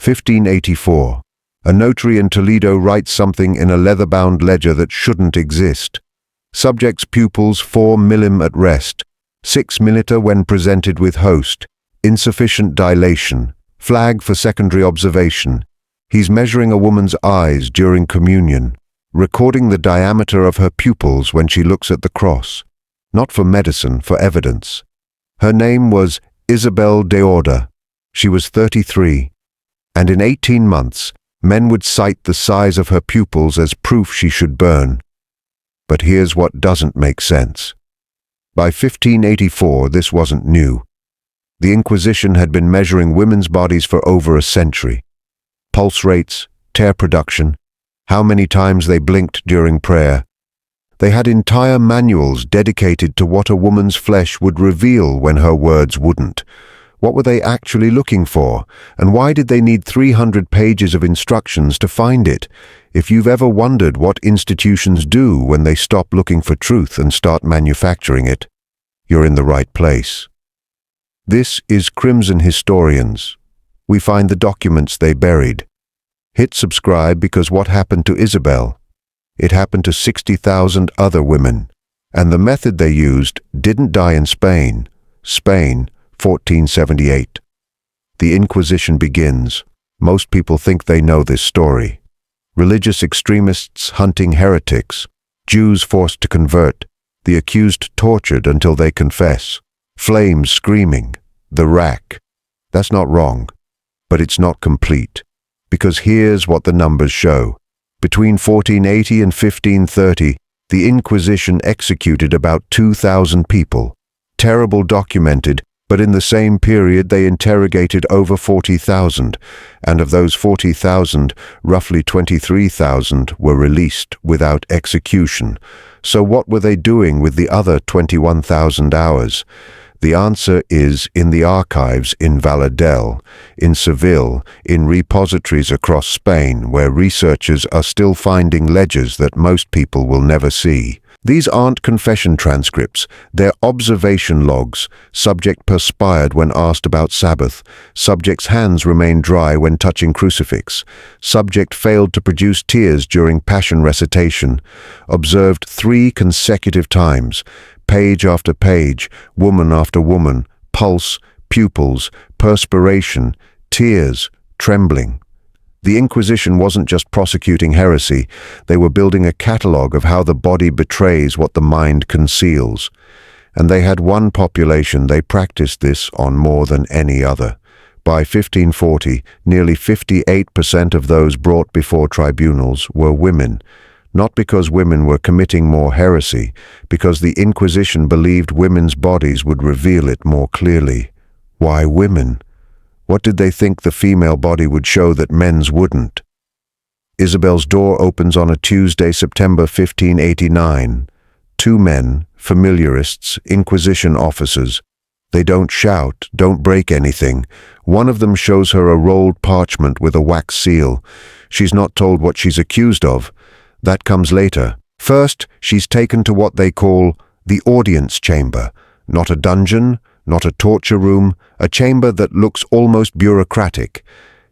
1584. A notary in Toledo writes something in a leather-bound ledger that shouldn't exist. Subject's pupils 4 millim at rest, 6 milliliter when presented with host, insufficient dilation, flag for secondary observation. He's measuring a woman's eyes during communion, recording the diameter of her pupils when she looks at the cross. Not for medicine, for evidence. Her name was Isabel de Order. She was 33. And in 18 months, men would cite the size of her pupils as proof she should burn. But here's what doesn't make sense. By 1584, this wasn't new. The Inquisition had been measuring women's bodies for over a century. Pulse rates, tear production, how many times they blinked during prayer. They had entire manuals dedicated to what a woman's flesh would reveal when her words wouldn't. What were they actually looking for, and why did they need 300 pages of instructions to find it? If you've ever wondered what institutions do when they stop looking for truth and start manufacturing it, you're in the right place. This is Crimson Historians. We find the documents they buried. Hit subscribe because what happened to Isabel? It happened to 60,000 other women. And the method they used didn't die in Spain. Spain, 1478. The Inquisition begins. Most people think they know this story. Religious extremists hunting heretics, Jews forced to convert, the accused tortured until they confess, flames screaming, the rack. That's not wrong, but it's not complete. Because here's what the numbers show. Between 1480 and 1530, the Inquisition executed about 2,000 people. Terrible documented, but in the same period they interrogated over 40,000, and of those 40,000, roughly 23,000 were released without execution. So what were they doing with the other 21,000 hours? The answer is in the archives in Valladolid, in Seville, in repositories across Spain where researchers are still finding ledgers that most people will never see. These aren't confession transcripts, they're observation logs. Subject perspired when asked about Sabbath. Subject's hands remained dry when touching crucifix. Subject failed to produce tears during passion recitation. Observed 3 consecutive times. Page after page, woman after woman, pulse, pupils, perspiration, tears, trembling. The Inquisition wasn't just prosecuting heresy, they were building a catalogue of how the body betrays what the mind conceals. And they had one population they practiced this on more than any other. By 1540, nearly 58% of those brought before tribunals were women. Not because women were committing more heresy, because the Inquisition believed women's bodies would reveal it more clearly. Why women? What did they think the female body would show that men's wouldn't? Isabel's door opens on a Tuesday, September 1589. 2 men, familiarists, Inquisition officers. They don't shout, don't break anything. One of them shows her a rolled parchment with a wax seal. She's not told what she's accused of. That comes later. First, she's taken to what they call the audience chamber. Not a dungeon, not a torture room, a chamber that looks almost bureaucratic.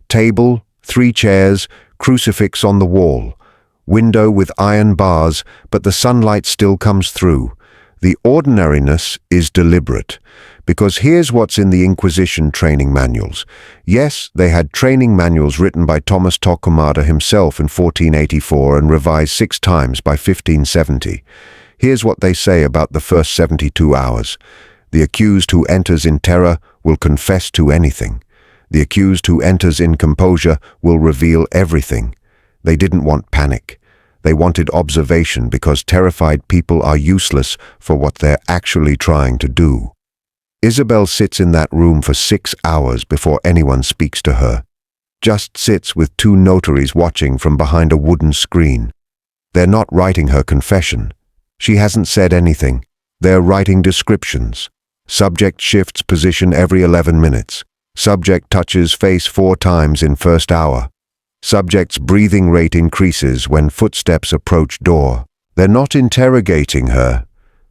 Table, 3 chairs, crucifix on the wall. Window with iron bars, but the sunlight still comes through. The ordinariness is deliberate, because here's what's in the Inquisition training manuals. Yes, they had training manuals written by Thomas Torquemada himself in 1484 and revised 6 times by 1570. Here's what they say about the first 72 hours. The accused who enters in terror will confess to anything. The accused who enters in composure will reveal everything. They didn't want panic. They wanted observation because terrified people are useless for what they're actually trying to do. Isabel sits in that room for 6 hours before anyone speaks to her. Just sits with 2 notaries watching from behind a wooden screen. They're not writing her confession. She hasn't said anything. They're writing descriptions. Subject shifts position every 11 minutes. Subject touches face 4 times in first hour. Subject's breathing rate increases when footsteps approach door. They're not interrogating her.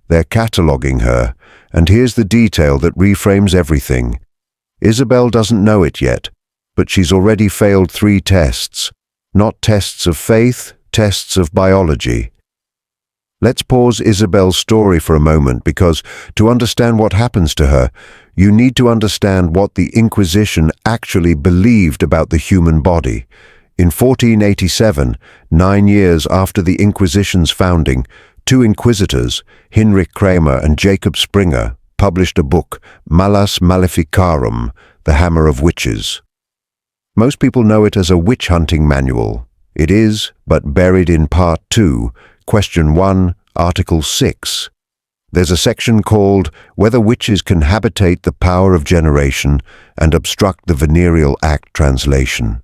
They're cataloguing her. And here's the detail that reframes everything. Isabel doesn't know it yet, But she's already failed 3 tests. Not tests of faith, tests of biology. Let's pause Isabel's story for a moment, because to understand what happens to her, you need to understand what the Inquisition actually believed about the human body. In 1487, 9 years after the Inquisition's founding, 2 inquisitors, Hinrich Kramer and Jacob Springer, published a book, Malleus Maleficarum, The Hammer of Witches. Most people know it as a witch-hunting manual. It is, but buried in Part 2, Question 1, Article 6. There's a section called Whether Witches Can Habitate the Power of Generation and Obstruct the Venereal Act Translation.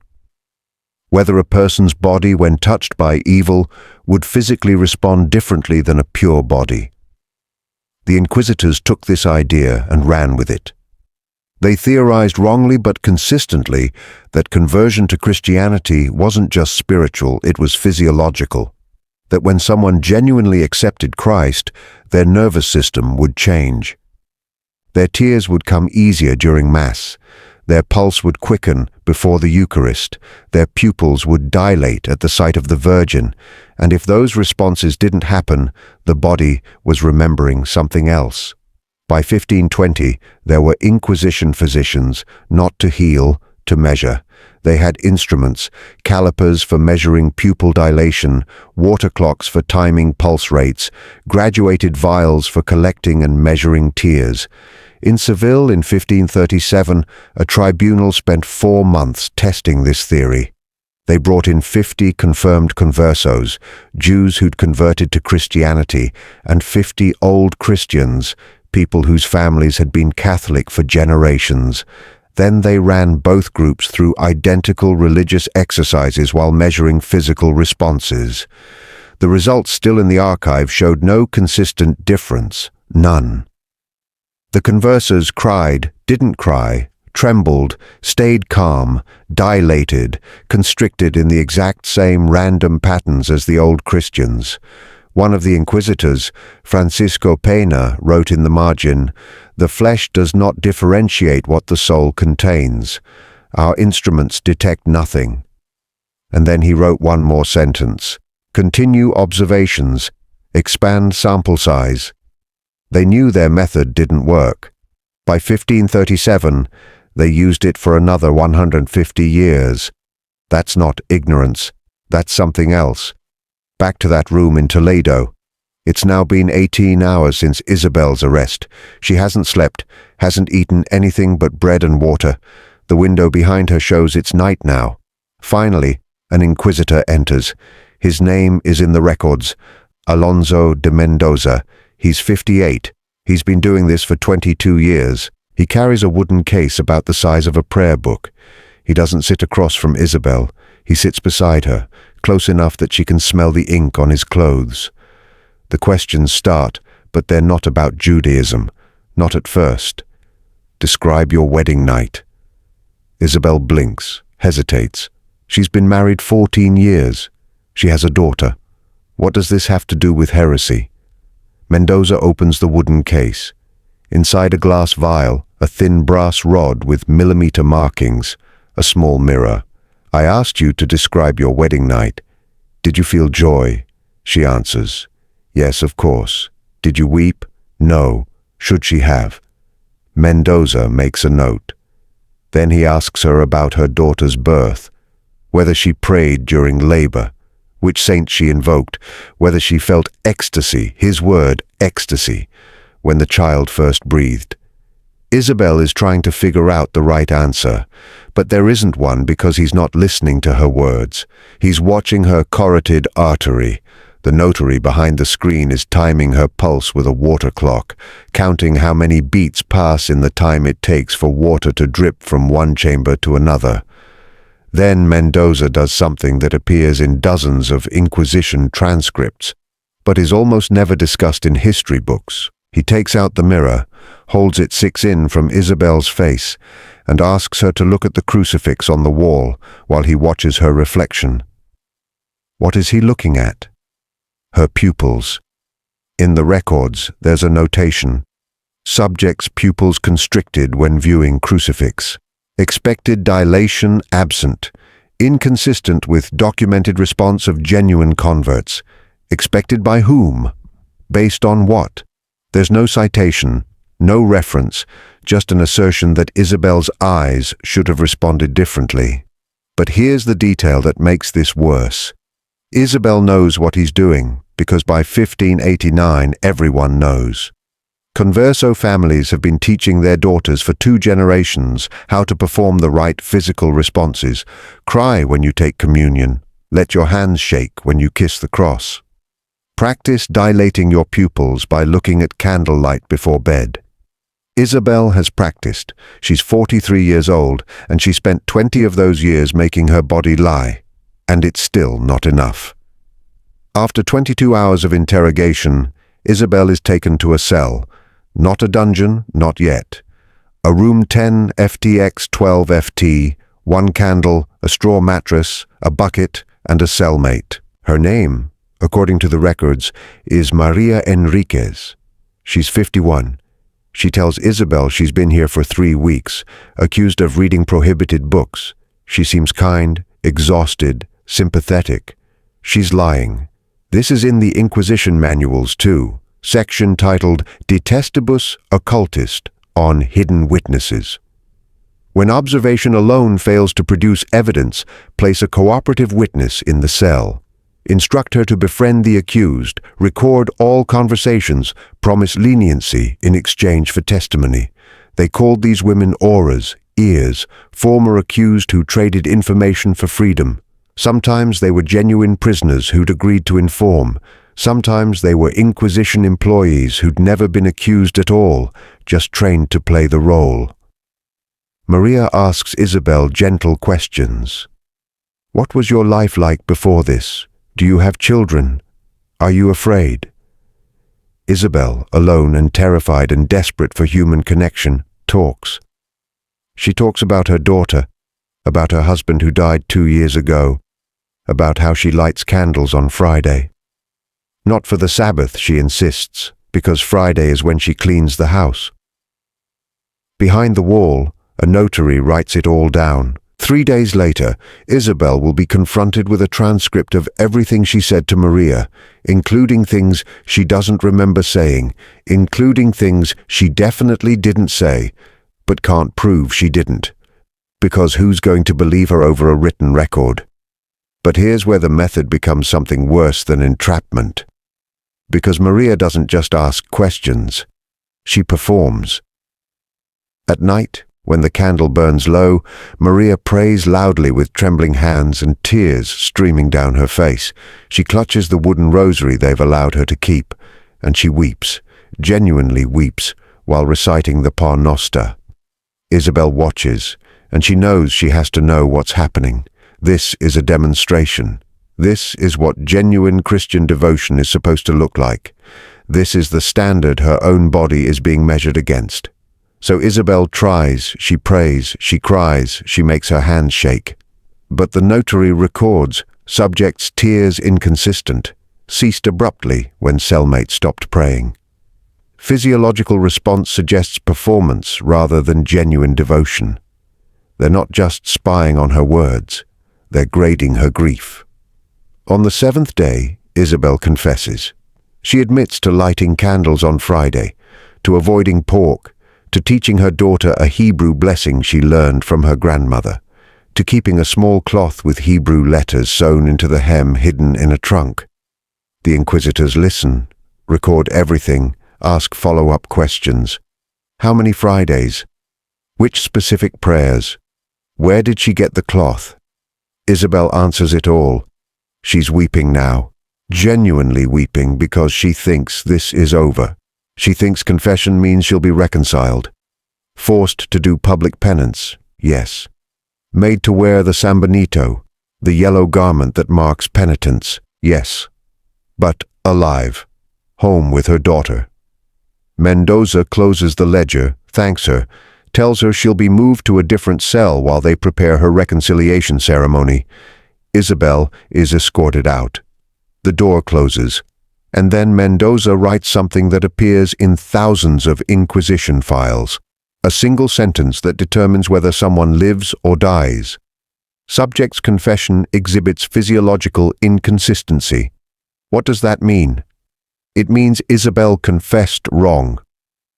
Whether a person's body, when touched by evil, would physically respond differently than a pure body. The Inquisitors took this idea and ran with it. They theorized wrongly but consistently that conversion to Christianity wasn't just spiritual, it was physiological. That when someone genuinely accepted Christ, their nervous system would change. Their tears would come easier during Mass. Their pulse would quicken before the Eucharist. Their pupils would dilate at the sight of the Virgin. And if those responses didn't happen, the body was remembering something else. By 1520, there were Inquisition physicians, not to heal, to measure. They had instruments, calipers for measuring pupil dilation, water clocks for timing pulse rates, graduated vials for collecting and measuring tears. In Seville in 1537, a tribunal spent 4 months testing this theory. They brought in 50 confirmed conversos, Jews who'd converted to Christianity, and 50 old Christians, people whose families had been Catholic for generations. Then they ran both groups through identical religious exercises while measuring physical responses. The results still in the archive showed no consistent difference, none. The conversors cried, didn't cry, trembled, stayed calm, dilated, constricted in the exact same random patterns as the old Christians. One of the inquisitors, Francisco Pena, wrote in the margin, "The flesh does not differentiate what the soul contains. Our instruments detect nothing." And then he wrote one more sentence, "Continue observations, expand sample size." They knew their method didn't work. By 1537, they used it for another 150 years. That's not ignorance, that's something else. Back to that room in Toledo. It's now been 18 hours since Isabel's arrest. She hasn't slept, hasn't eaten anything but bread and water. The window behind her shows it's night now. Finally, an inquisitor enters. His name is in the records, Alonso de Mendoza. He's 58. He's been doing this for 22 years. He carries a wooden case about the size of a prayer book. He doesn't sit across from Isabel. He sits beside her, close enough that she can smell the ink on his clothes. The questions start, but they're not about Judaism. Not at first. Describe your wedding night. Isabel blinks, hesitates. She's been married 14 years. She has a daughter. What does this have to do with heresy? Mendoza opens the wooden case. Inside a glass vial, a thin brass rod with millimeter markings, a small mirror. I asked you to describe your wedding night. Did you feel joy? She answers. Yes, of course. Did you weep? No. Should she have? Mendoza makes a note. Then he asks her about her daughter's birth, whether she prayed during labor, which saint she invoked, whether she felt ecstasy, his word, ecstasy, when the child first breathed. Isabel is trying to figure out the right answer, but there isn't one because he's not listening to her words. He's watching her carotid artery. The notary behind the screen is timing her pulse with a water clock, counting how many beats pass in the time it takes for water to drip from one chamber to another. Then Mendoza does something that appears in dozens of Inquisition transcripts, but is almost never discussed in history books. He takes out the mirror, holds it 6 in from Isabel's face, and asks her to look at the crucifix on the wall while he watches her reflection. What is he looking at? Her pupils. In the records, there's a notation. Subject's pupils constricted when viewing crucifix. Expected dilation absent. Inconsistent with documented response of genuine converts. Expected by whom? Based on what? There's no citation, no reference, just an assertion that Isabel's eyes should have responded differently. But here's the detail that makes this worse. Isabel knows what he's doing, because by 1589 everyone knows. Converso families have been teaching their daughters for 2 generations how to perform the right physical responses. Cry when you take communion. Let your hands shake when you kiss the cross. Practice dilating your pupils by looking at candlelight before bed. Isabel has practiced. She's 43 years old, and she spent 20 of those years making her body lie. And it's still not enough. After 22 hours of interrogation, Isabel is taken to a cell. Not a dungeon, not yet. A room 10 FTX 12 FT, 1 candle, a straw mattress, a bucket, and a cellmate. Her name, according to the records, is Maria Enriquez. She's 51. She tells Isabel she's been here for 3 weeks, accused of reading prohibited books. She seems kind, exhausted, sympathetic. She's lying. This is in the Inquisition manuals too. Section titled Detestibus Occultist on Hidden Witnesses. When observation alone fails to produce evidence, place a cooperative witness in the cell. Instruct her to befriend the accused, record all conversations, promise leniency in exchange for testimony. They called these women auras, ears, former accused who traded information for freedom. Sometimes they were genuine prisoners who'd agreed to inform. Sometimes they were Inquisition employees who'd never been accused at all, just trained to play the role. Maria asks Isabel gentle questions. What was your life like before this? Do you have children? Are you afraid? Isabel, alone and terrified and desperate for human connection, talks. She talks about her daughter, about her husband who died 2 years ago, about how she lights candles on Friday. Not for the Sabbath, she insists, because Friday is when she cleans the house. Behind the wall, a notary writes it all down. 3 days later, Isabel will be confronted with a transcript of everything she said to Maria, including things she doesn't remember saying, including things she definitely didn't say, but can't prove she didn't. Because who's going to believe her over a written record? But here's where the method becomes something worse than entrapment. Because Maria doesn't just ask questions, she performs. At night, when the candle burns low, Maria prays loudly with trembling hands and tears streaming down her face. She clutches the wooden rosary they've allowed her to keep, and she weeps, genuinely weeps, while reciting the Par Noster. Isabel watches, and she knows she has to know what's happening. This is a demonstration. This is what genuine Christian devotion is supposed to look like. This is the standard her own body is being measured against. So Isabel tries, she prays, she cries, she makes her hands shake. But the notary records, subject's tears inconsistent, ceased abruptly when cellmate stopped praying. Physiological response suggests performance rather than genuine devotion. They're not just spying on her words, they're grading her grief. On the 7th day, Isabel confesses. She admits to lighting candles on Friday, to avoiding pork, to teaching her daughter a Hebrew blessing she learned from her grandmother, to keeping a small cloth with Hebrew letters sewn into the hem hidden in a trunk. The inquisitors listen, record everything, ask follow-up questions. How many Fridays? Which specific prayers? Where did she get the cloth? Isabel answers it all. She's weeping now, genuinely weeping because she thinks this is over. She thinks confession means she'll be reconciled. Forced to do public penance, yes. Made to wear the sambenito, the yellow garment that marks penitence, yes. But alive, home with her daughter. Mendoza closes the ledger, thanks her, tells her she'll be moved to a different cell while they prepare her reconciliation ceremony. Isabel is escorted out. The door closes, and then Mendoza writes something that appears in thousands of Inquisition files. A single sentence that determines whether someone lives or dies. Subject's confession exhibits physiological inconsistency. What does that mean? It means Isabel confessed wrong.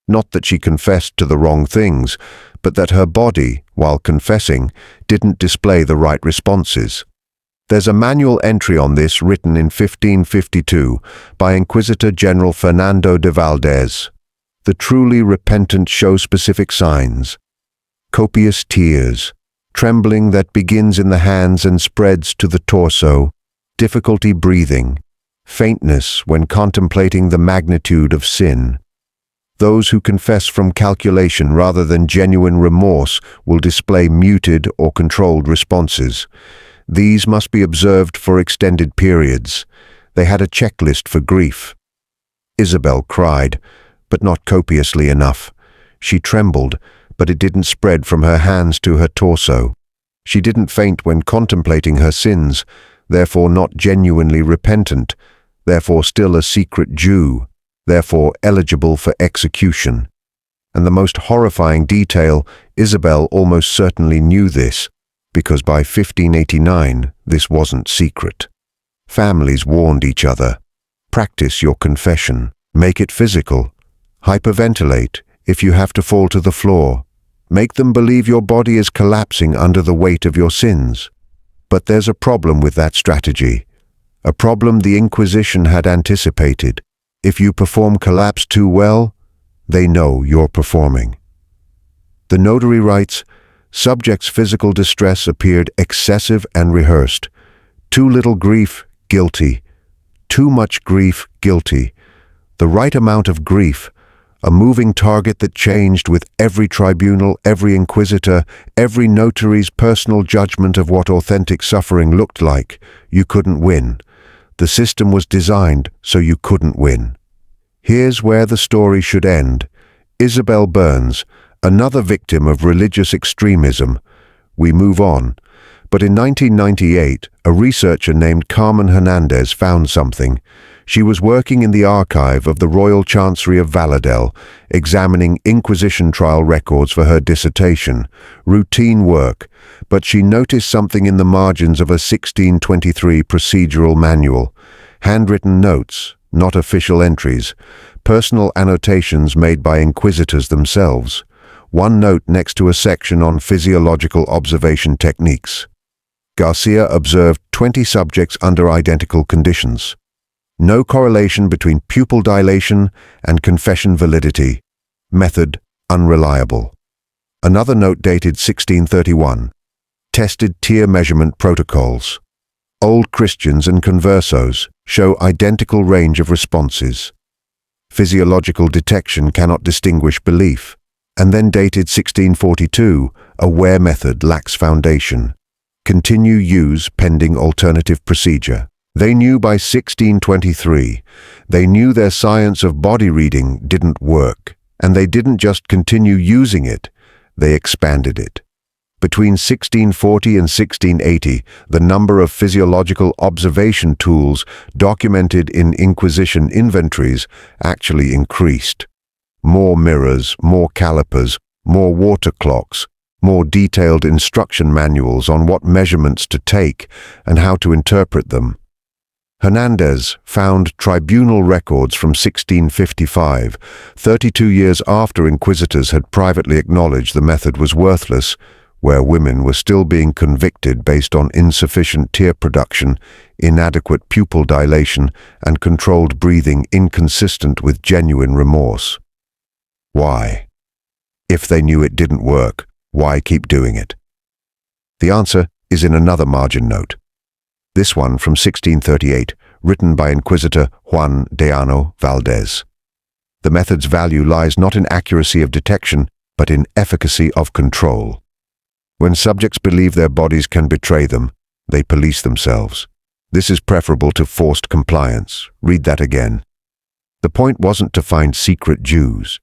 Not that she confessed to the wrong things, but that her body, while confessing, didn't display the right responses. There's a manual entry on this written in 1552 by Inquisitor General Fernando de Valdez. The truly repentant show specific signs. Copious tears, trembling that begins in the hands and spreads to the torso, difficulty breathing, faintness when contemplating the magnitude of sin. Those who confess from calculation rather than genuine remorse will display muted or controlled responses. These must be observed for extended periods. They had a checklist for grief. Isabel cried, but not copiously enough. She trembled, but it didn't spread from her hands to her torso. She didn't faint when contemplating her sins, therefore not genuinely repentant, therefore still a secret Jew, therefore eligible for execution. And the most horrifying detail, Isabel almost certainly knew this, because by 1589 this wasn't secret. Families warned each other. Practice your confession. Make it physical. Hyperventilate if you have to fall to the floor. Make them believe your body is collapsing under the weight of your sins. But there's a problem with that strategy. A problem the Inquisition had anticipated. If you perform collapse too well, they know you're performing. The notary writes, subject's physical distress appeared excessive and rehearsed. Too little grief, guilty. Too much grief, guilty. The right amount of grief, a moving target that changed with every tribunal, every inquisitor, every notary's personal judgment of what authentic suffering looked like. You couldn't win. The system was designed so you couldn't win. Here's where the story should end. Isabel Burns, another victim of religious extremism. We move on. But in 1998, a researcher named Carmen Hernandez found something. She was working in the archive of the Royal Chancery of Valladolid, examining Inquisition trial records for her dissertation. Routine work, but she noticed something in the margins of a 1623 procedural manual. Handwritten notes, not official entries. Personal annotations made by inquisitors themselves. One note next to a section on physiological observation techniques. Garcia observed 20 subjects under identical conditions. No correlation between pupil dilation and confession validity. Method unreliable. Another note dated 1631. Tested tear measurement protocols. Old Christians and conversos show identical range of responses. Physiological detection cannot distinguish belief. And then dated 1642, a Ware method lacks foundation. Continue use pending alternative procedure. They knew by 1623. They knew their science of body reading didn't work, and they didn't just continue using it, they expanded it. Between 1640 and 1680, the number of physiological observation tools documented in Inquisition inventories actually increased. More mirrors, more calipers, more water clocks, more detailed instruction manuals on what measurements to take and how to interpret them. Hernandez found tribunal records from 1655, 32 years after inquisitors had privately acknowledged the method was worthless, where women were still being convicted based on insufficient tear production, inadequate pupil dilation, and controlled breathing inconsistent with genuine remorse. Why? If they knew it didn't work, why keep doing it? The answer is in another margin note. This one from 1638, written by Inquisitor Juan Deano Valdez. The method's value lies not in accuracy of detection, but in efficacy of control. When subjects believe their bodies can betray them, they police themselves. This is preferable to forced compliance. Read that again. The point wasn't to find secret Jews.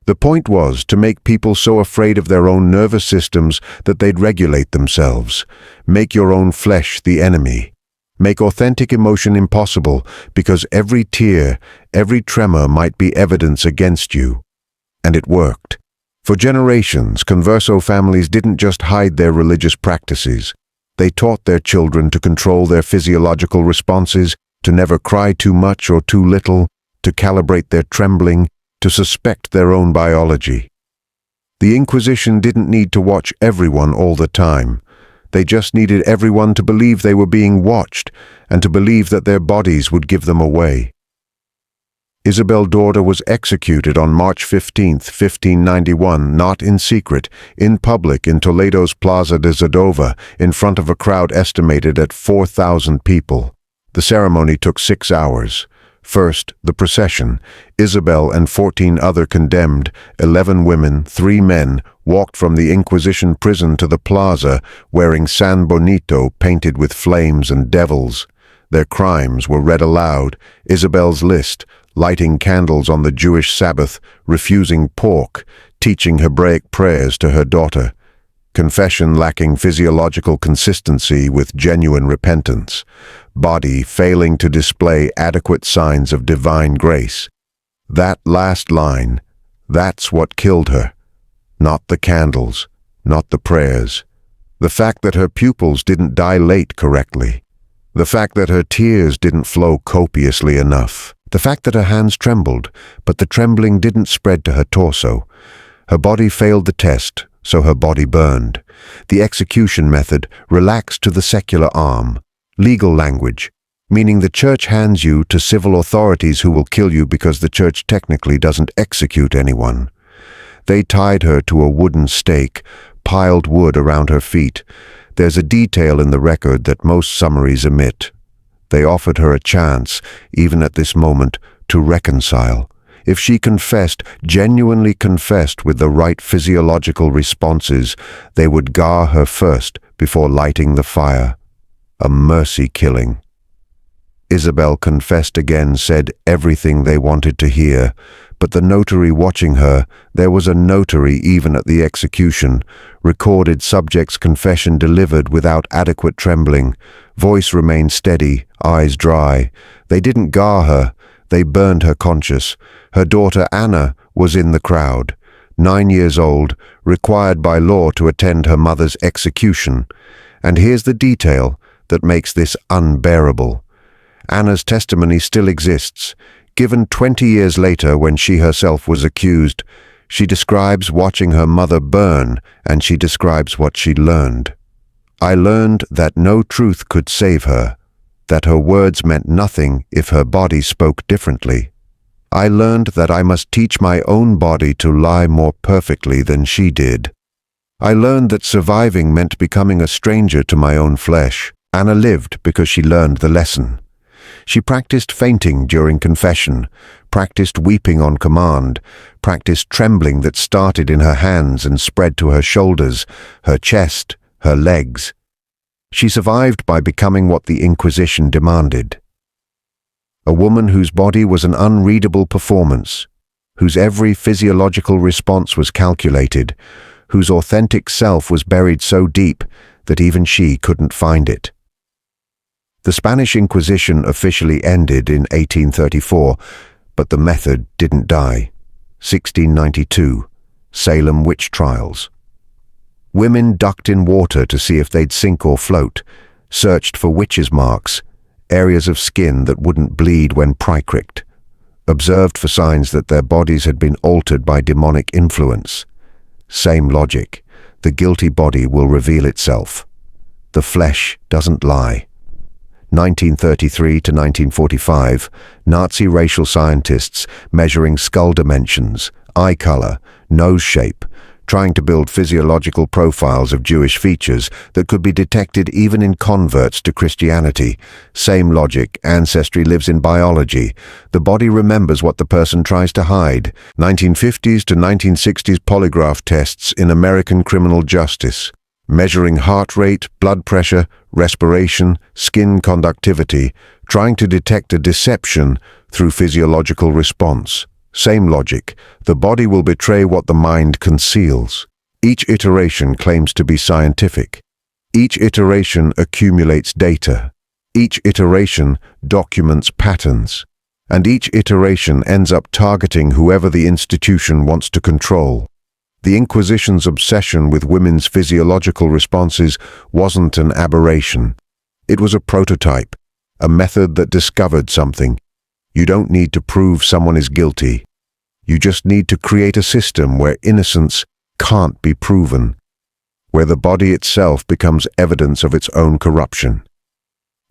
The point was to make people so afraid of their own nervous systems that they'd regulate themselves. Make your own flesh the enemy. Make authentic emotion impossible, because every tear, every tremor might be evidence against you. And it worked. For generations, Converso families didn't just hide their religious practices. They taught their children to control their physiological responses, to never cry too much or too little, to calibrate their trembling, to suspect their own biology. The Inquisition didn't need to watch everyone all the time. They just needed everyone to believe they were being watched and to believe that their bodies would give them away. Isabel Dorda was executed on March 15, 1591, not in secret, in public in Toledo's Plaza de Zadova, in front of a crowd estimated at 4,000 people. The ceremony took 6 hours. First, the procession. Isabel and 14 other condemned, 11 women, 3 men, walked from the Inquisition prison to the plaza, wearing San Bonito painted with flames and devils. Their crimes were read aloud. Isabel's list: lighting candles on the Jewish Sabbath, refusing pork, teaching Hebraic prayers to her daughter. Confession lacking physiological consistency with genuine repentance. Body failing to display adequate signs of divine grace. That last line, that's what killed her. Not the candles, not the prayers. The fact that her pupils didn't dilate correctly. The fact that her tears didn't flow copiously enough. The fact that her hands trembled, but the trembling didn't spread to her torso. Her body failed the test, so her body burned. The execution method relaxed to the secular arm. Legal language, meaning the church hands you to civil authorities who will kill you because the church technically doesn't execute anyone. They tied her to a wooden stake, piled wood around her feet. There's a detail in the record that most summaries omit. They offered her a chance, even at this moment, to reconcile. If she confessed, genuinely confessed with the right physiological responses, they would gar her first before lighting the fire. A mercy killing. Isabel confessed again, said everything they wanted to hear, but the notary watching her, there was a notary even at the execution, recorded subject's confession delivered without adequate trembling. Voice remained steady, eyes dry. They didn't gar her, they burned her conscious. Her daughter Anna was in the crowd, 9 years old, required by law to attend her mother's execution. And here's the detail that makes this unbearable. Anna's testimony still exists. Given 20 years later when she herself was accused, she describes watching her mother burn, and she describes what she learned. I learned that no truth could save her, that her words meant nothing if her body spoke differently. I learned that I must teach my own body to lie more perfectly than she did. I learned that surviving meant becoming a stranger to my own flesh. Anna lived because she learned the lesson. She practiced fainting during confession, practiced weeping on command, practiced trembling that started in her hands and spread to her shoulders, her chest, her legs. She survived by becoming what the Inquisition demanded. A woman whose body was an unreadable performance, whose every physiological response was calculated, whose authentic self was buried so deep that even she couldn't find it. The Spanish Inquisition officially ended in 1834, but the method didn't die. 1692, Salem witch trials. Women ducked in water to see if they'd sink or float, searched for witches' marks, areas of skin that wouldn't bleed when pricked, observed for signs that their bodies had been altered by demonic influence. Same logic. The guilty body will reveal itself. The flesh doesn't lie. 1933 to 1945, Nazi racial scientists measuring skull dimensions, eye color, nose shape, trying to build physiological profiles of Jewish features that could be detected even in converts to Christianity. Same logic, ancestry lives in biology. The body remembers what the person tries to hide. 1950s to 1960s polygraph tests in American criminal justice, measuring heart rate, blood pressure, respiration, skin conductivity, trying to detect a deception through physiological response. Same logic. The body will betray what the mind conceals. Each iteration claims to be scientific. Each iteration accumulates data. Each iteration documents patterns. And each iteration ends up targeting whoever the institution wants to control. The Inquisition's obsession with women's physiological responses wasn't an aberration. It was a prototype, a method that discovered something. You don't need to prove someone is guilty. You just need to create a system where innocence can't be proven, where the body itself becomes evidence of its own corruption.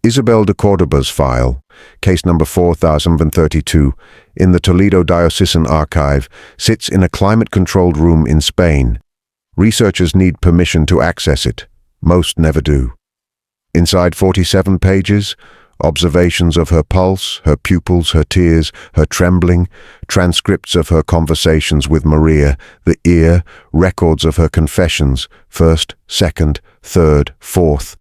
Isabel de Cordoba's file, case number 4032, in the Toledo Diocesan Archive, sits in a climate-controlled room in Spain. Researchers need permission to access it. Most never do. Inside 47 pages, observations of her pulse, her pupils, her tears, her trembling, transcripts of her conversations with Maria, the ear, records of her confessions, first, second, third, fourth.